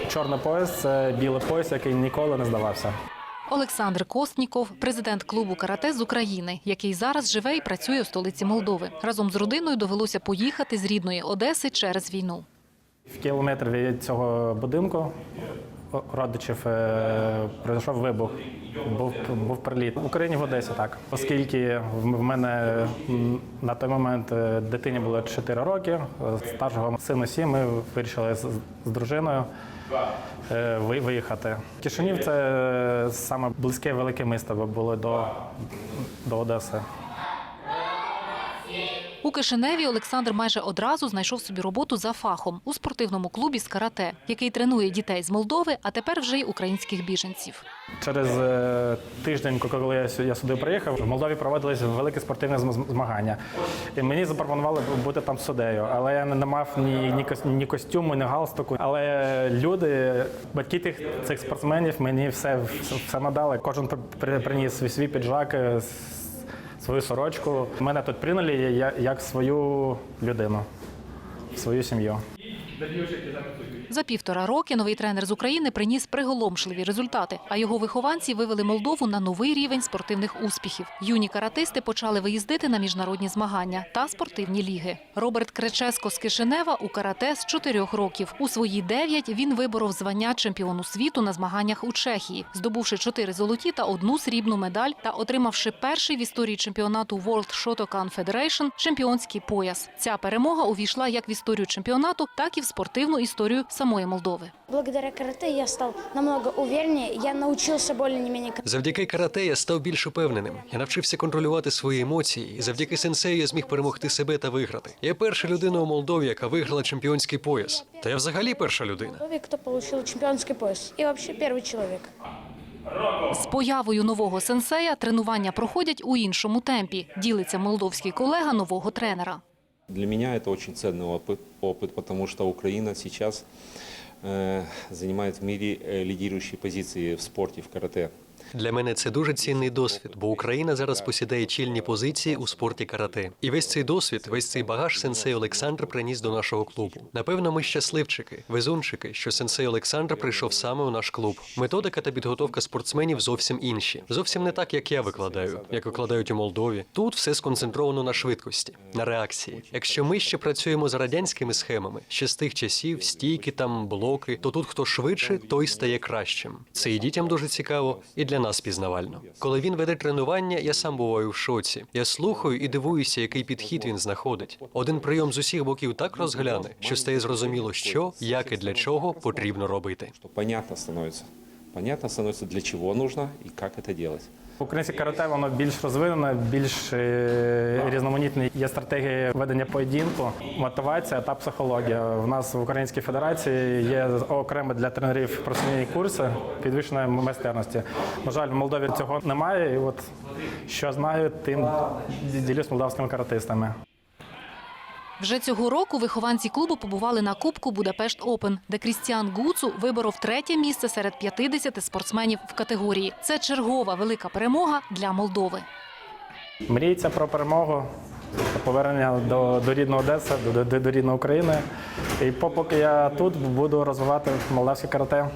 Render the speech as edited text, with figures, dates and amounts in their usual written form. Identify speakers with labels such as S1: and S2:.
S1: Чорний пояс – це білий пояс, який ніколи не здавався.
S2: Олександр Костніков – президент клубу карате з України, який зараз живе і працює у столиці Молдови. Разом з родиною довелося поїхати з рідної Одеси через війну.
S1: В кілометр від цього будинку родичів пройшов вибух, був приліт. В Україні, в Одесі, так. Оскільки в мене на той момент дитині було 4 роки, старшого сину 7, ми вирішили з дружиною виїхати. Кишинів – це саме близьке велике місто було до Одеси.
S2: У Кишиневі Олександр майже одразу знайшов собі роботу за фахом у спортивному клубі з карате, який тренує дітей з Молдови, а тепер вже й українських біженців.
S1: Через тиждень, коли я сюди приїхав, в Молдові проводились великі спортивні змагання. І мені запропонували бути там суддею, але я не мав ні костюму, ні галстуку. Але люди, батьки цих спортсменів мені все надали. Кожен приніс свій піджак, свою сорочку. Мене тут прийняли як свою людину, свою сім'ю.
S2: За 1,5 роки новий тренер з України приніс приголомшливі результати, а його вихованці вивели Молдову на новий рівень спортивних успіхів. Юні каратисти почали виїздити на міжнародні змагання та спортивні ліги. Роберт Креческо з Кишинева у карате з 4 років. У свої 9 він виборов звання чемпіону світу на змаганнях у Чехії, здобувши 4 золоті та 1 срібну медаль та отримавши перший в історії чемпіонату World Shotokan Federation чемпіонський пояс. Ця перемога увійшла як в історію чемпіонату, так і в спортивну історію самої Молдови.
S3: Благодаря карате я став намного увереннее, я навчився більш-менш.
S4: Завдяки карате я став більш упевненим. Я навчився контролювати свої емоції, і завдяки сенсею я зміг перемогти себе та виграти. Я перша людина у Молдові, яка виграла чемпіонський пояс. Та я взагалі перша людина.
S3: Хто отримав чемпіонський пояс. І взагалі перший чоловік.
S2: З появою нового сенсея тренування проходять у іншому темпі, ділиться молдовський колега нового тренера.
S5: Для меня это очень ценный опыт, потому что Украина сейчас занимает в мире лидирующие позиции в спорте, в карате.
S4: Для мене це дуже цінний досвід, бо Україна зараз посідає чільні позиції у спорті карате. І весь цей досвід, весь цей багаж сенсей Олександр приніс до нашого клубу. Напевно, ми щасливчики, везунчики, що сенсей Олександр прийшов саме у наш клуб. Методика та підготовка спортсменів зовсім інші. Зовсім не так, як я викладаю, як викладають у Молдові. Тут все сконцентровано на швидкості, на реакції. Якщо ми ще працюємо за радянськими схемами, ще з тих часів, стійки там, блоки, то тут хто швидше, той стає кращим. Це і дітям дуже цікаво, і для нас пізнавально. Коли він веде тренування, я сам буваю в шоці. Я слухаю і дивуюся, який підхід він знаходить. Один прийом з усіх боків так розгляне, що стає зрозуміло, що, як і для чого потрібно робити.
S5: Понятно становится, для чего нужно и как это делать.
S1: Українське карате, воно більш розвинене, більш різноманітне. Є стратегії ведення поєдинку, мотивація та психологія. У нас в Українській Федерації є окремо для тренерів професійні курси підвищеної майстерності. На жаль, в Молдові цього немає, і от що знаю, тим ділюсь з молдавськими каратистами.
S2: Вже цього року вихованці клубу побували на Кубку Будапешт Опен, де Крістіан Гуцу виборов 3-є місце серед 50 спортсменів в категорії. Це чергова велика перемога для Молдови.
S1: Мріється про перемогу, повернення до рідної Одеси, до рідної України. І поки я тут, буду розвивати молдавське карате.